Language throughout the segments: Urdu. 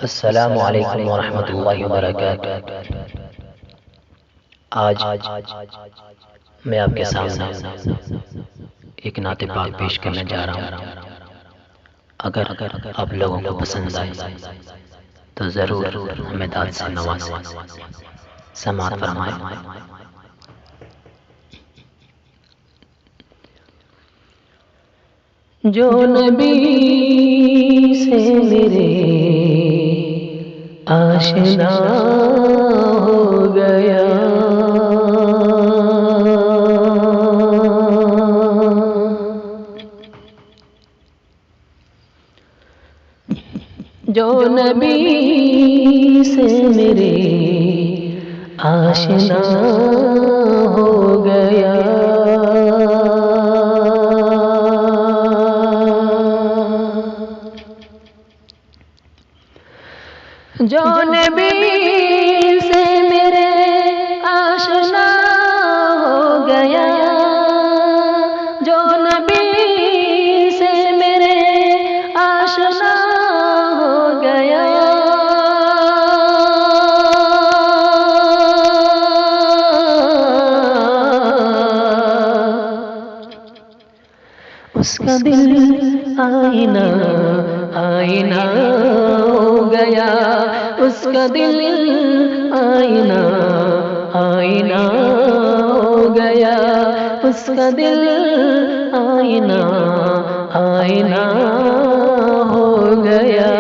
السلام علیکم ورحمۃ اللہ وبرکاتہ۔ آج میں آپ کے سامنے ایک نعت پاک پیش کرنے جا رہا ہوں۔ اگر آپ لوگوں کو پسند آئے تو ضرور ہمیں داد سے نوازیں، سماعت فرمائیں۔ جو نبی سے میرے آشنا ہو گیا، جو نبی سے میرے آشنا ہو گیا، جو نبی سے میرے آشنا ہو گیا، جو نبی سے میرے آشنا ہو گیا، اس کا دل آئینہ آئینہ ہو گیا، اس کا دل آئینہ آئینہ ہو گیا، اس کا دل آئینہ آئینہ ہو گیا۔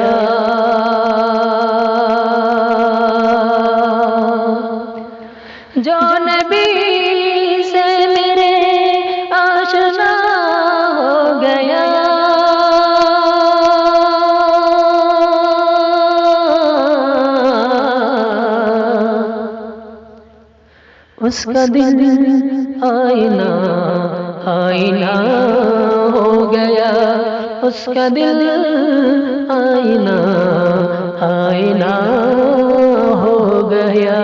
جو نبی سے میرے آشنا ہو گیا، اس کا دل آئینہ آئینہ ہو گیا، اس کا دل آئینہ آئینہ ہو گیا۔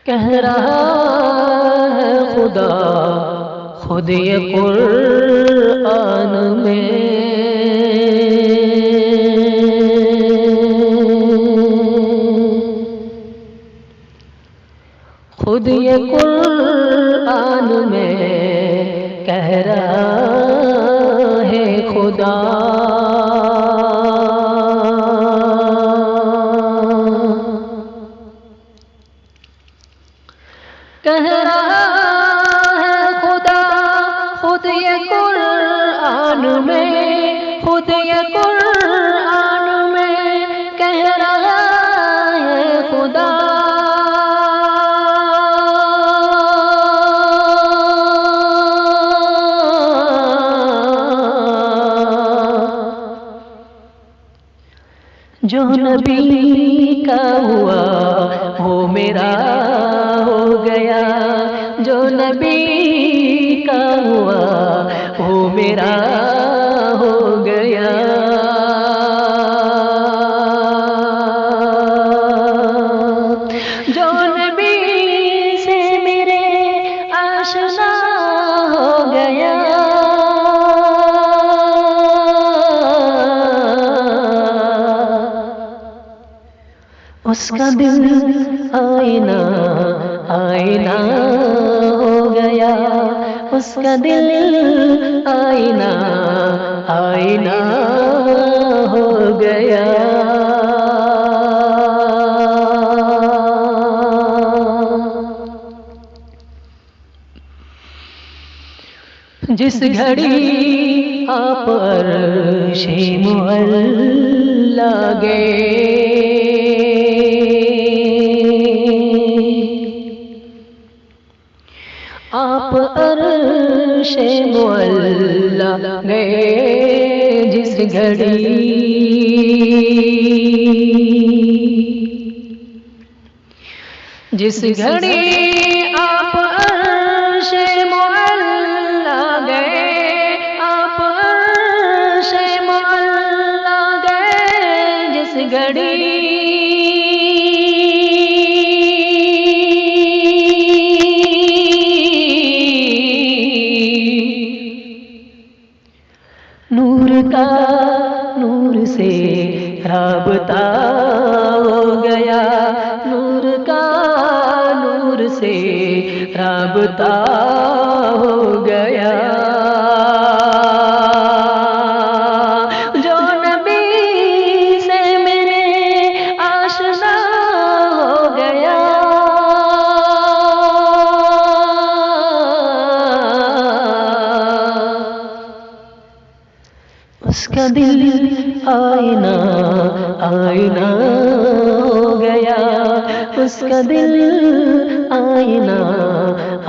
کہہ رہا ہے خدا خود یہ قرآن میں، خود یہ قرآن میں کہہ رہا ہے خدا، کہہ رہا ہے خدا خود یہ قرآن میں، خود یہ قرآن میں کہہ رہا ہے خدا، جو نبی کا ہوا وہ میرا ہو گیا، جو نبی کا ہوا وہ میرا ہو گیا۔ جو نبی سے میرے آشنا ہو گیا، اس کا دل آئینہ آئینہ ہو گیا، اس کا دل آئینہ آئینہ ہو گیا۔ جس گھڑی آپ عرش معلا گئے، آپ عرش معلا گئے، جس گھڑی جس گھڑی آپ عرش معلا گئے، آپ عرش معلا گئے، جس گھڑی جدا ہو گیا، جو نبی سے میرے آشنا ہو گیا، اس کا دل آئینہ آئینہ ہو گیا، اس کا دل آئینہ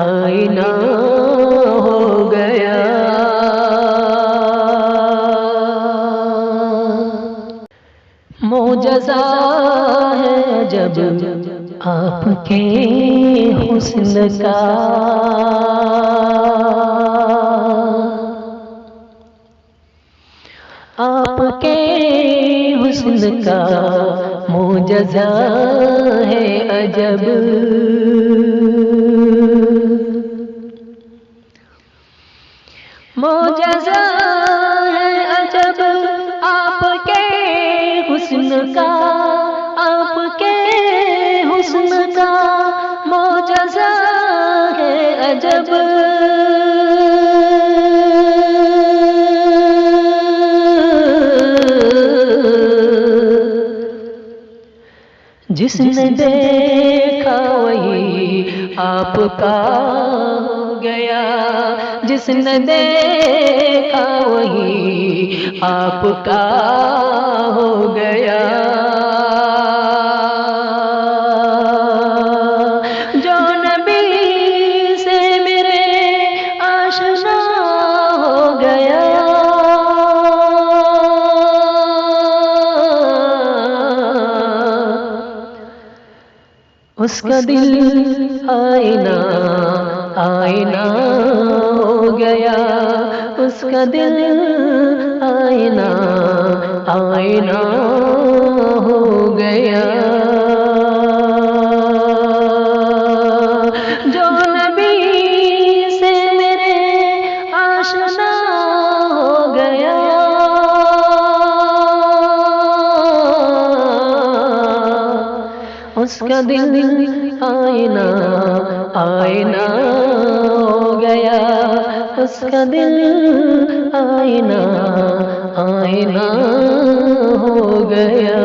آئینہ ہو گیا۔ معجزہ ہے جب آپ کے حسن کا، آپ کے حسن کا معجزہ ہے عجب، معجزہ ہے عجب آپ کے حسن کا، آپ کے حسن کا معجزہ ہے عجب، جس نے دیکھا وہی آپ کا ہو گیا، جس نے دیکھا وہی آپ کا ہو گیا، جو نبی سے میرے آشنا ہو گیا، اس کا دل آئینہ آئینہ ہو گیا، اس کا دل آئینہ آئینہ ہو گیا، جو نبی سے میرے آشنا ہو گیا، اس کا دل آئینہ آئینہ ہو گیا، اس کا دل آئینہ آئینہ ہو گیا،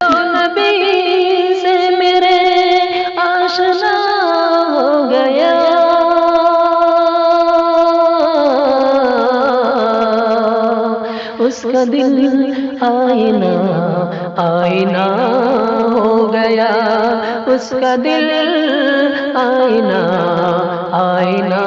جو نبی سے میرے آشنا ہو گیا، اس کا دل آئینہ آئینہ ہو گیا، اس کا دل آئینہ آئینہ